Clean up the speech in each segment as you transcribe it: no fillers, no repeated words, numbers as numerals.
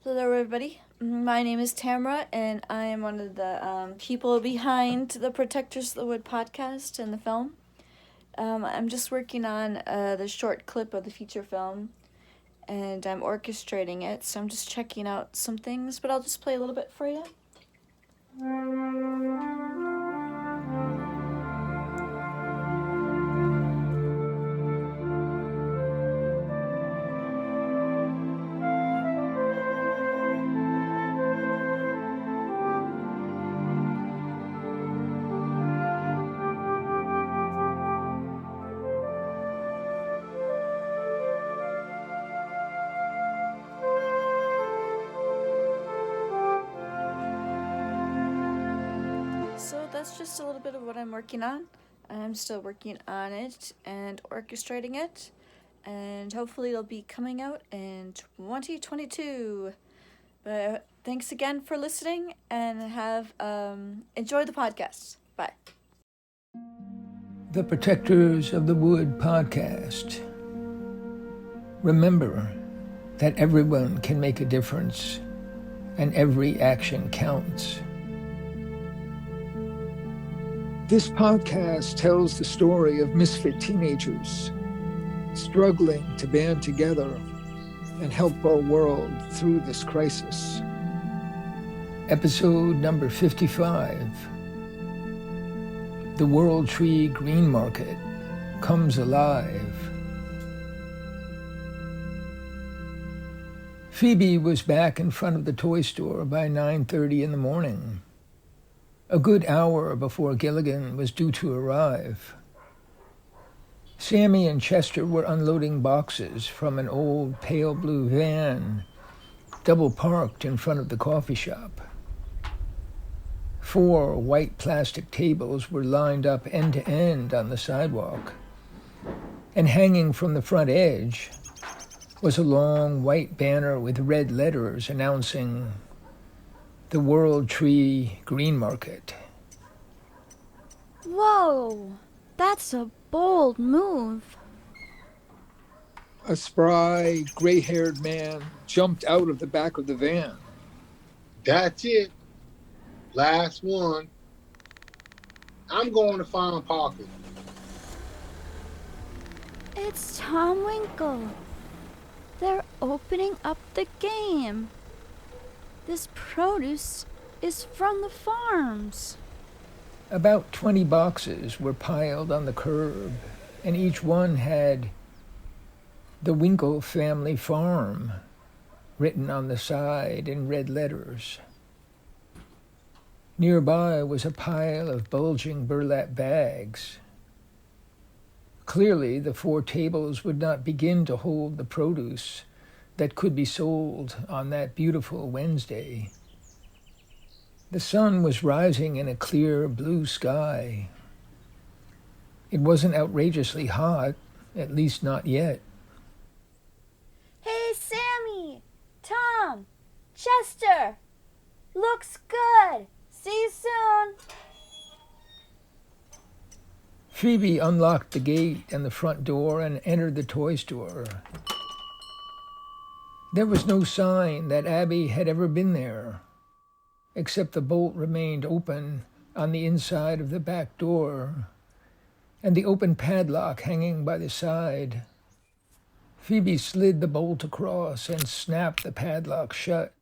Hello, everybody. My name is Tamara, and I am one of the people behind the Protectors of the Wood podcast and the film. I'm just working on the short clip of the feature film, and I'm orchestrating it, so I'm just checking out some things, but I'll just play a little bit for you. So that's just a little bit of what I'm working on. I'm still working on it and orchestrating it, and hopefully it'll be coming out in 2022. But thanks again for listening, and have enjoy the podcast. Bye. The Protectors of the Wood podcast. Remember that everyone can make a difference, and every action counts. This podcast tells the story of misfit teenagers struggling to band together and help our world through this crisis. Episode number 55. The World Tree GREENMARKET comes alive. Phoebe was back in front of the toy store by 9:30 in the morning, a good hour before Gilligan was due to arrive. Sammy and Chester were unloading boxes from an old pale blue van, double parked in front of the coffee shop. 4 white plastic tables were lined up end to end on the sidewalk, and hanging from the front edge was a long white banner with red letters announcing the World Tree GREENMARKET. Whoa, that's a bold move. A spry, gray-haired man jumped out of the back of the van. That's it. Last one. I'm going to find Parker. It's Tom Winkle. They're opening up the game. This produce is from the farms. About 20 boxes were piled on the curb, and each one had the Winkle Family Farm written on the side in red letters. Nearby was a pile of bulging burlap bags. Clearly, the 4 tables would not begin to hold the produce that could be sold on that beautiful Wednesday. The sun was rising in a clear blue sky. It wasn't outrageously hot, at least not yet. Hey, Sammy, Tom, Chester. Looks good. See you soon. Phoebe unlocked the gate and the front door and entered the toy store. There was no sign that Abby had ever been there, except the bolt remained open on the inside of the back door and the open padlock hanging by the side. Phoebe slid the bolt across and snapped the padlock shut.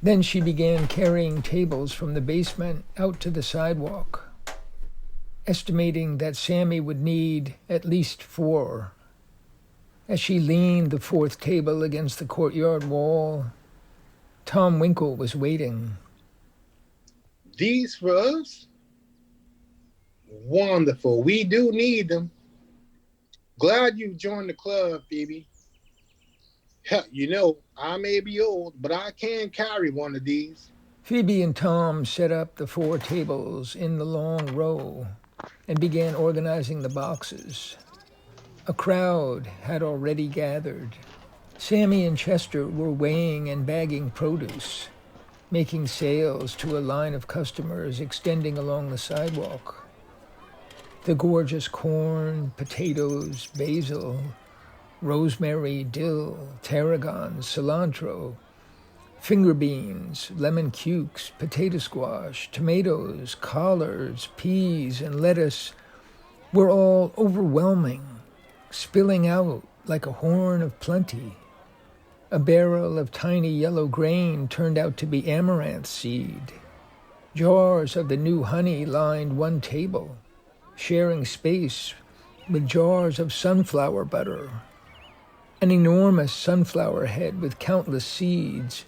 Then she began carrying tables from the basement out to the sidewalk, estimating that Sammy would need at least 4. As she leaned the 4th table against the courtyard wall, Tom Winkle was waiting. These for us? Wonderful. We do need them. Glad you joined the club, Phoebe. Hell, you know, I may be old, but I can carry one of these. Phoebe and Tom set up the 4 tables in the long row and began organizing the boxes. A crowd had already gathered. Sammy and Chester were weighing and bagging produce, making sales to a line of customers extending along the sidewalk. The gorgeous corn, potatoes, basil, rosemary, dill, tarragon, cilantro, finger beans, lemon cukes, potato squash, tomatoes, collards, peas, and lettuce were all overwhelming, spilling out like a horn of plenty. A barrel of tiny yellow grain turned out to be amaranth seed. Jars of the new honey lined one table, sharing space with jars of sunflower butter. An enormous sunflower head with countless seeds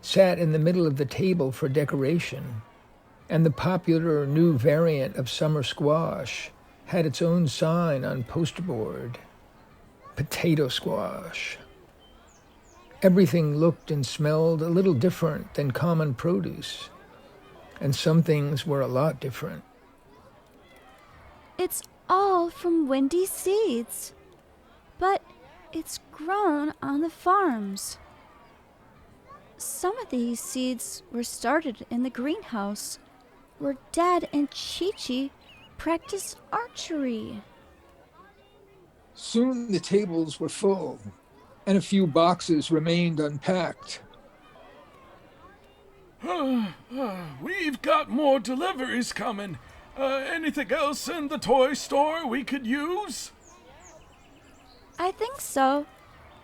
sat in the middle of the table for decoration, and the popular new variant of summer squash had its own sign on poster board: potato squash. Everything looked and smelled a little different than common produce, and some things were a lot different. It's all from Windy Seeds, but it's grown on the farms. Some of these seeds were started in the greenhouse, where Dad and Chi-Chi practice archery. Soon the tables were full, and a few boxes remained unpacked. We've got more deliveries coming. Anything else in the toy store we could use? I think so.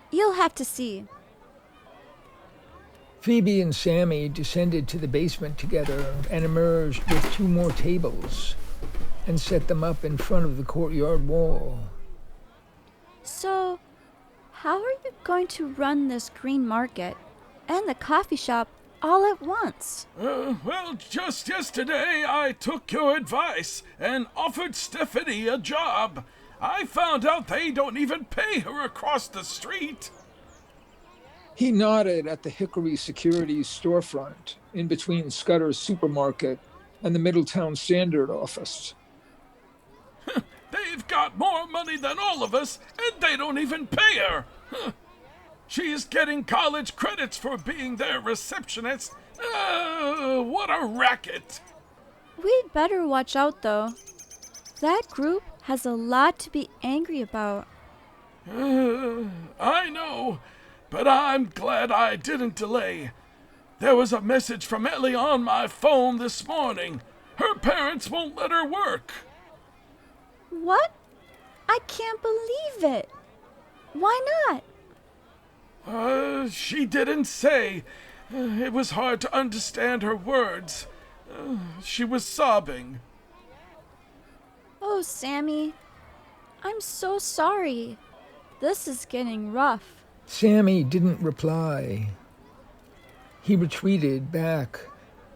You'll have to see. Phoebe and Sammy descended to the basement together and emerged with 2 more tables and set them up in front of the courtyard wall. So, how are you going to run this green market and the coffee shop all at once? Well, just yesterday I took your advice and offered Stephanie a job. I found out they don't even pay her across the street. He nodded at the Hickory Securities storefront in between Scudder's supermarket and the Middletown Standard office. They've got more money than all of us, and they don't even pay her. She's getting college credits for being their receptionist. What a racket. We'd better watch out, though. That group has a lot to be angry about. I know, but I'm glad I didn't delay. There was a message from Ellie on my phone this morning. Her parents won't let her work. What? I can't believe it. Why not? She didn't say. It was hard to understand her words. She was sobbing. Oh, Sammy. I'm so sorry. This is getting rough. Sammy didn't reply. He retreated back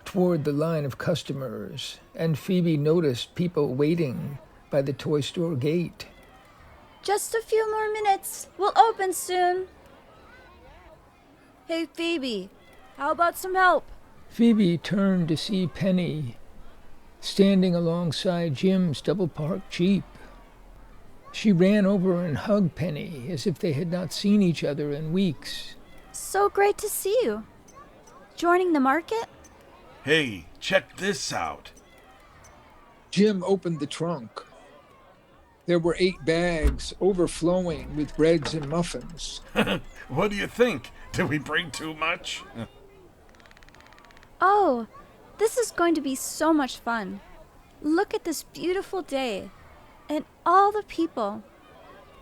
toward the line of customers, and Phoebe noticed people waiting by the toy store gate. Just a few more minutes. We'll open soon. Hey, Phoebe, how about some help? Phoebe turned to see Penny standing alongside Jim's double-parked Jeep. She ran over and hugged Penny as if they had not seen each other in weeks. So great to see you. Joining the market? Hey, check this out. Jim opened the trunk. There were 8 bags overflowing with breads and muffins. What do you think? Did we bring too much? Oh, this is going to be so much fun. Look at this beautiful day and all the people.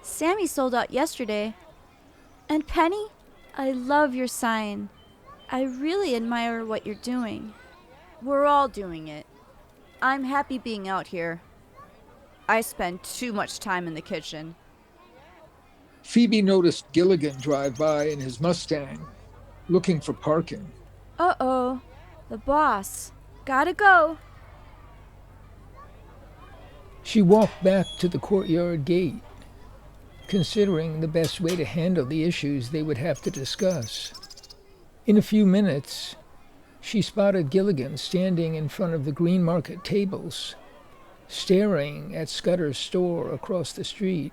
Sammy sold out yesterday. And Penny, I love your sign. I really admire what you're doing. We're all doing it. I'm happy being out here. I spend too much time in the kitchen. Phoebe noticed Gilligan drive by in his Mustang, looking for parking. Uh-oh, the boss. Gotta go. She walked back to the courtyard gate, considering the best way to handle the issues they would have to discuss. In a few minutes, she spotted Gilligan standing in front of the Green Market tables, staring at Scudder's store across the street.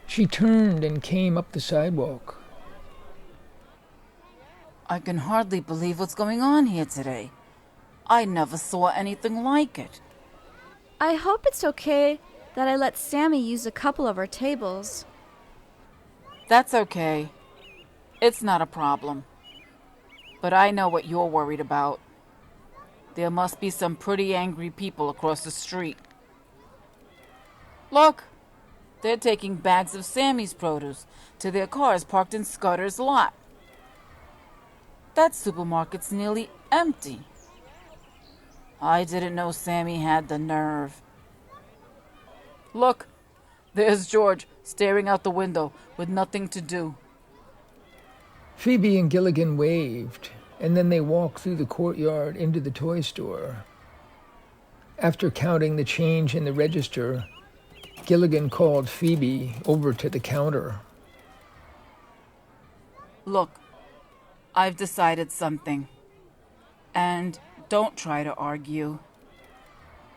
She turned and came up the sidewalk. I can hardly believe what's going on here today. I never saw anything like it. I hope it's okay that I let Sammy use a couple of our tables. That's okay. It's not a problem. But I know what you're worried about. There must be some pretty angry people across the street. Look, they're taking bags of Sammy's produce to their cars parked in Scudder's lot. That supermarket's nearly empty. I didn't know Sammy had the nerve. Look, there's George staring out the window with nothing to do. Phoebe and Gilligan waved, and then they walked through the courtyard into the toy store. After counting the change in the register, Gilligan called Phoebe over to the counter. Look, I've decided something. And don't try to argue.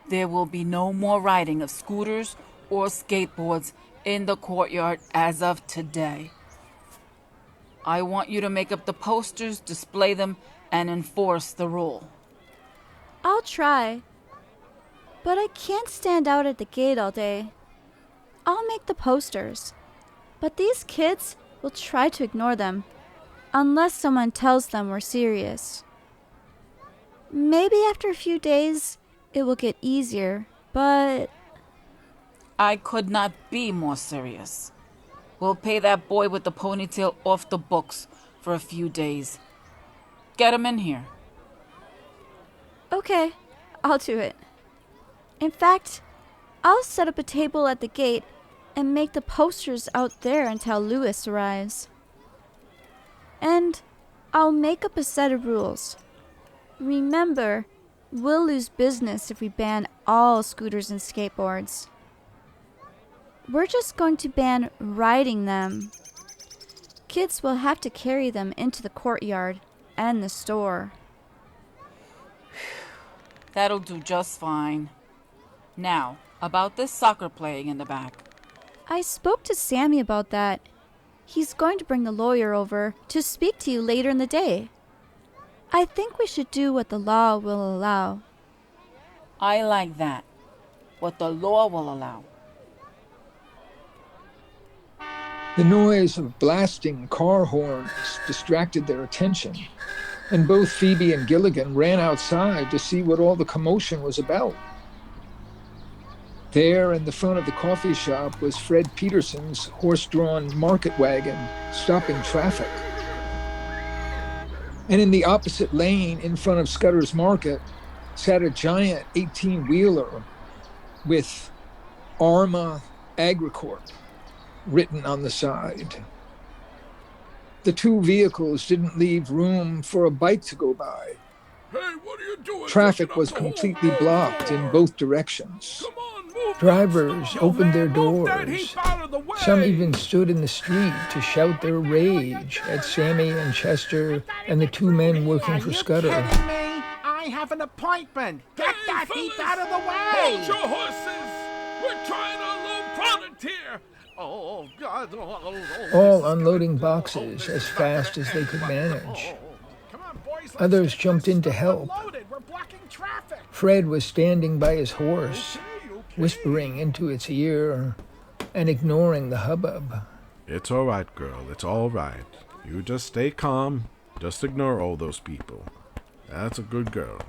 There will be no more riding of scooters or skateboards in the courtyard as of today. I want you to make up the posters, display them, and enforce the rule. I'll try. But I can't stand out at the gate all day. I'll make the posters. But these kids will try to ignore them, unless someone tells them we're serious. Maybe after a few days, it will get easier, but... I could not be more serious. We'll pay that boy with the ponytail off the books for a few days. Get him in here. Okay, I'll do it. In fact, I'll set up a table at the gate and make the posters out there until Louis arrives. And I'll make up a set of rules. Remember, we'll lose business if we ban all scooters and skateboards. We're just going to ban riding them. Kids will have to carry them into the courtyard and the store. That'll do just fine. Now, about this soccer playing in the back. I spoke to Sammy about that. He's going to bring the lawyer over to speak to you later in the day. I think we should do what the law will allow. I like that. What the law will allow. The noise of blasting car horns distracted their attention, and both Phoebe and Gilligan ran outside to see what all the commotion was about. There in the front of the coffee shop was Fred Peterson's horse-drawn market wagon stopping traffic. And in the opposite lane in front of Scudder's Market sat a giant 18-wheeler with Arma Agricorp written on the side. The two vehicles didn't leave room for a bike to go by. Hey, what are you doing? Traffic was completely blocked in both directions. Come on, move Drivers that opened their move that doors. heap out of the way. Some even stood in the street to shout their rage at Sammy and Chester and the two men working for Scudder. Are you kidding me? I have an appointment. Get that heap out of the way. Hold your horses. We're trying to unload product here. Oh, God. All unloading boxes as fast as they could manage. Come on, boys. let's Others get jumped this in to stuff help. unloaded. We're blocking traffic. Fred was standing by his horse, whispering into its ear and ignoring the hubbub. It's all right, girl. It's all right. You just stay calm. Just ignore all those people. That's a good girl.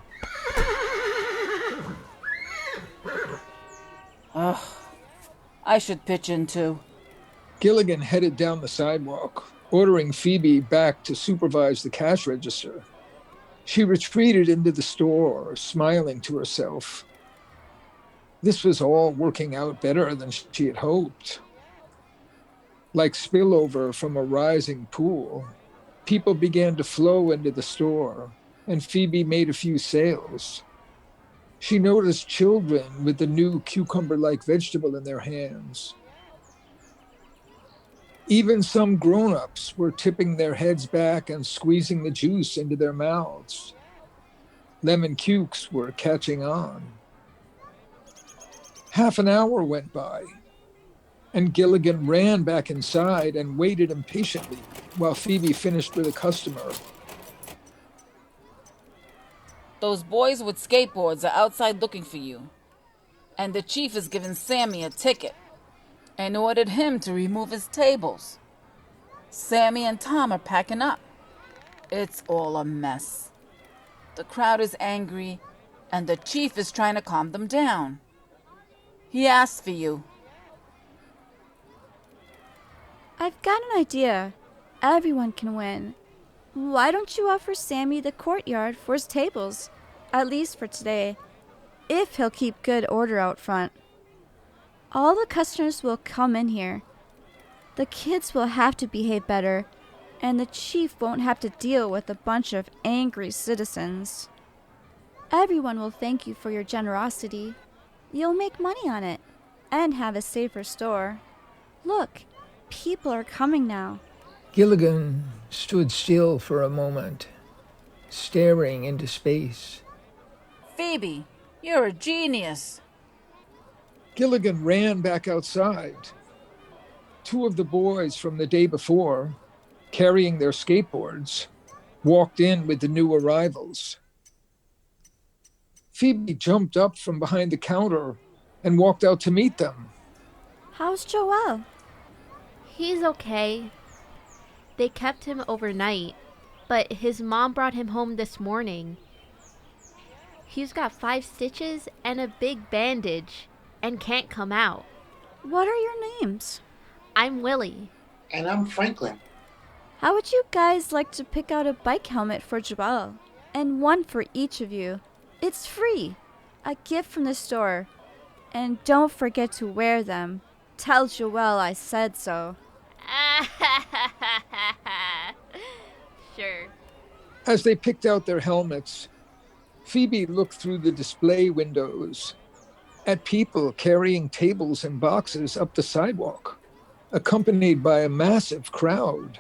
Ugh. I should pitch in too. Gilligan headed down the sidewalk, ordering Phoebe back to supervise the cash register. She retreated into the store, smiling to herself. This was all working out better than she had hoped. Like spillover from a rising pool, people began to flow into the store, and Phoebe made a few sales. She noticed children with the new cucumber-like vegetable in their hands. Even some grown-ups were tipping their heads back and squeezing the juice into their mouths. Lemon cukes were catching on. Half an hour went by, and Gilligan ran back inside and waited impatiently while Phoebe finished with a customer. Those boys with skateboards are outside looking for you. And the chief has given Sammy a ticket and ordered him to remove his tables. Sammy and Tom are packing up. It's all a mess. The crowd is angry, and the chief is trying to calm them down. He asked for you. I've got an idea. Everyone can win. Why don't you offer Sammy the courtyard for his tables? At least for today. If he'll keep good order out front. All the customers will come in here. The kids will have to behave better, and the chief won't have to deal with a bunch of angry citizens. Everyone will thank you for your generosity. You'll make money on it, and have a safer store. Look, people are coming now. Gilligan stood still for a moment, staring into space. Phoebe, you're a genius. Gilligan ran back outside. Two of the boys from the day before, carrying their skateboards, walked in with the new arrivals. Phoebe jumped up from behind the counter and walked out to meet them. How's Joel? He's okay. They kept him overnight, but his mom brought him home this morning. He's got 5 stitches and a big bandage and can't come out. What are your names? I'm Willie. And I'm Franklin. How would you guys like to pick out a bike helmet for Joel? And one for each of you. It's free. A gift from the store. And don't forget to wear them. Tell Joel I said so. Sure. As they picked out their helmets, Phoebe looked through the display windows at people carrying tables and boxes up the sidewalk, accompanied by a massive crowd.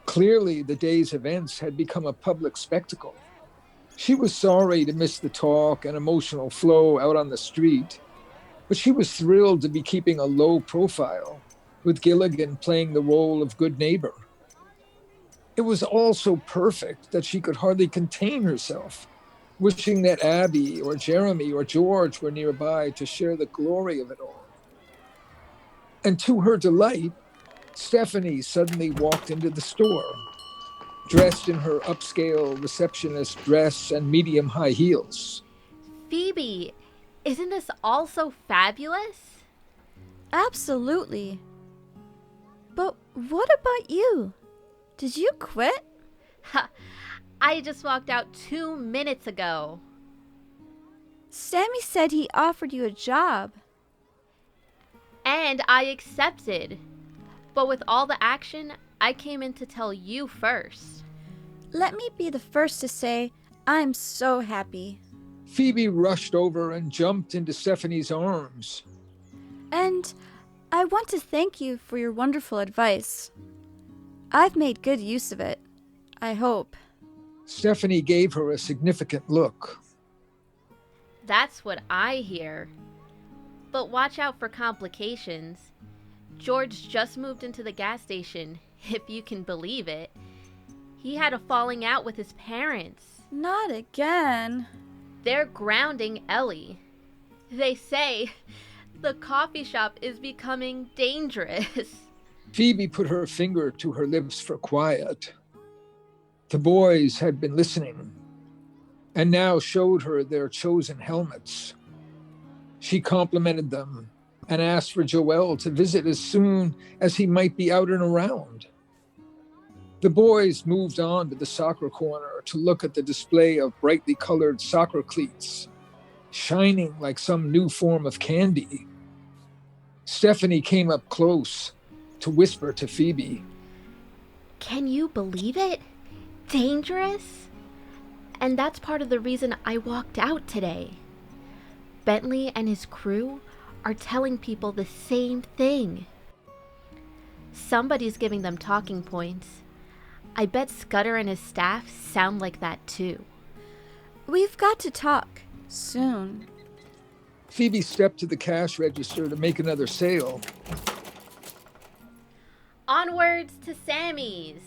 Clearly, the day's events had become a public spectacle. She was sorry to miss the talk and emotional flow out on the street, but she was thrilled to be keeping a low profile, with Gilligan playing the role of good neighbor. It was all so perfect that she could hardly contain herself, wishing that Abby or Jeremy or George were nearby to share the glory of it all. And to her delight, Stephanie suddenly walked into the store, dressed in her upscale receptionist dress and medium high heels. Phoebe, isn't this all so fabulous? Absolutely. But what about you? Did you quit? I just walked out 2 minutes ago. Sammy said he offered you a job. And I accepted. But with all the action, I came in to tell you first. Let me be the first to say I'm so happy. Phoebe rushed over and jumped into Stephanie's arms. And I want to thank you for your wonderful advice. I've made good use of it, I hope. Stephanie gave her a significant look. That's what I hear. But watch out for complications. George just moved into the gas station, if you can believe it. He had a falling out with his parents. Not again. They're grounding Ellie. They say the coffee shop is becoming dangerous. Phoebe put her finger to her lips for quiet. The boys had been listening, and now showed her their chosen helmets. She complimented them and asked for Joel to visit as soon as he might be out and around. The boys moved on to the soccer corner to look at the display of brightly colored soccer cleats, shining like some new form of candy. Stephanie came up close to whisper to Phoebe. Can you believe it? Dangerous? And that's part of the reason I walked out today. Bentley and his crew are telling people the same thing. Somebody's giving them talking points. I bet Scudder and his staff sound like that too. We've got to talk soon. Phoebe stepped to the cash register to make another sale. Onwards to Sammy's.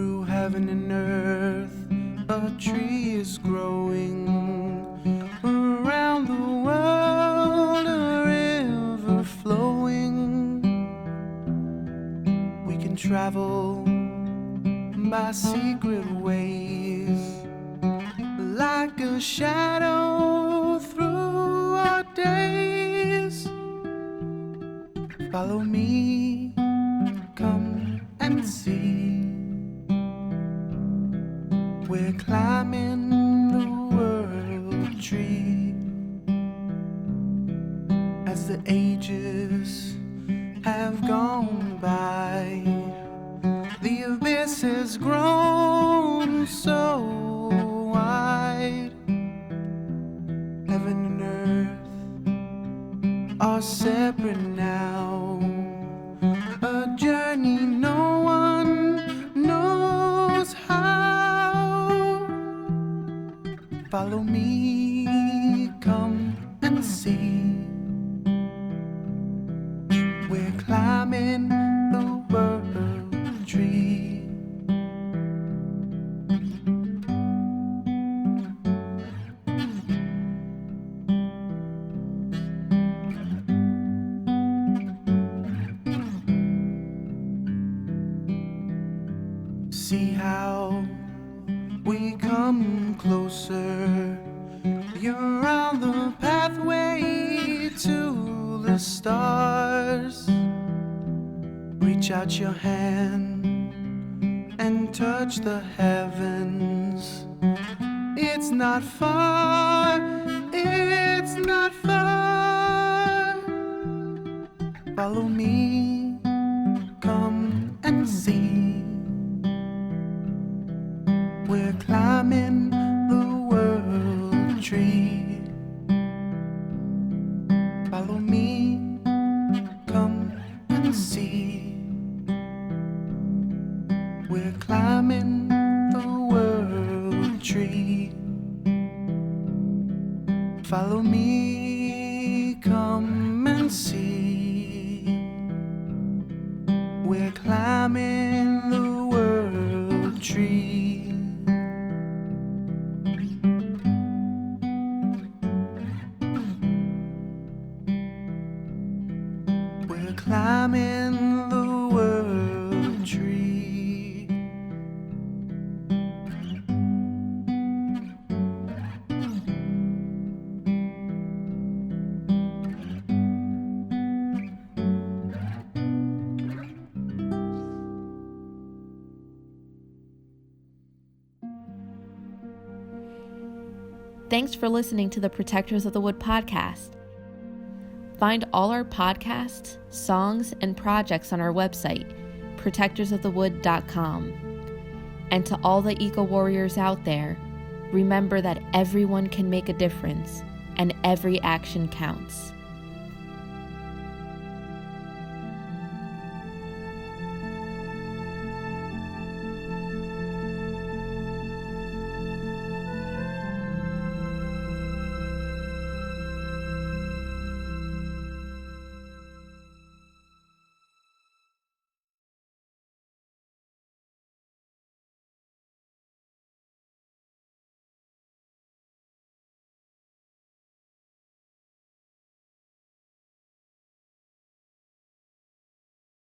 through heaven and earth, a tree is growing. Around the world, a river flowing. We can travel by secret ways, like a shadow through our days. Follow me, come and see. We're climbing the world tree. As the ages have gone by, the abyss has grown so wide. Heaven and earth are separate now, a journey no one knows how. Follow me, come and see. We're climbing the world tree. See how we come closer. You're on the pathway to the stars. Reach out your hand and touch the heavens. It's not far, it's not far. Follow me, come and see. We're climbing the world tree. Follow me, come and see. We're climbing the world tree. Follow me, come and see. We're climbing the world tree. We're climbing the world tree. Thanks for listening to the Protectors of the Wood podcast. Find all our podcasts, songs, and projects on our website, protectorsofthewood.com. And to all the eco-warriors out there, remember that everyone can make a difference and every action counts.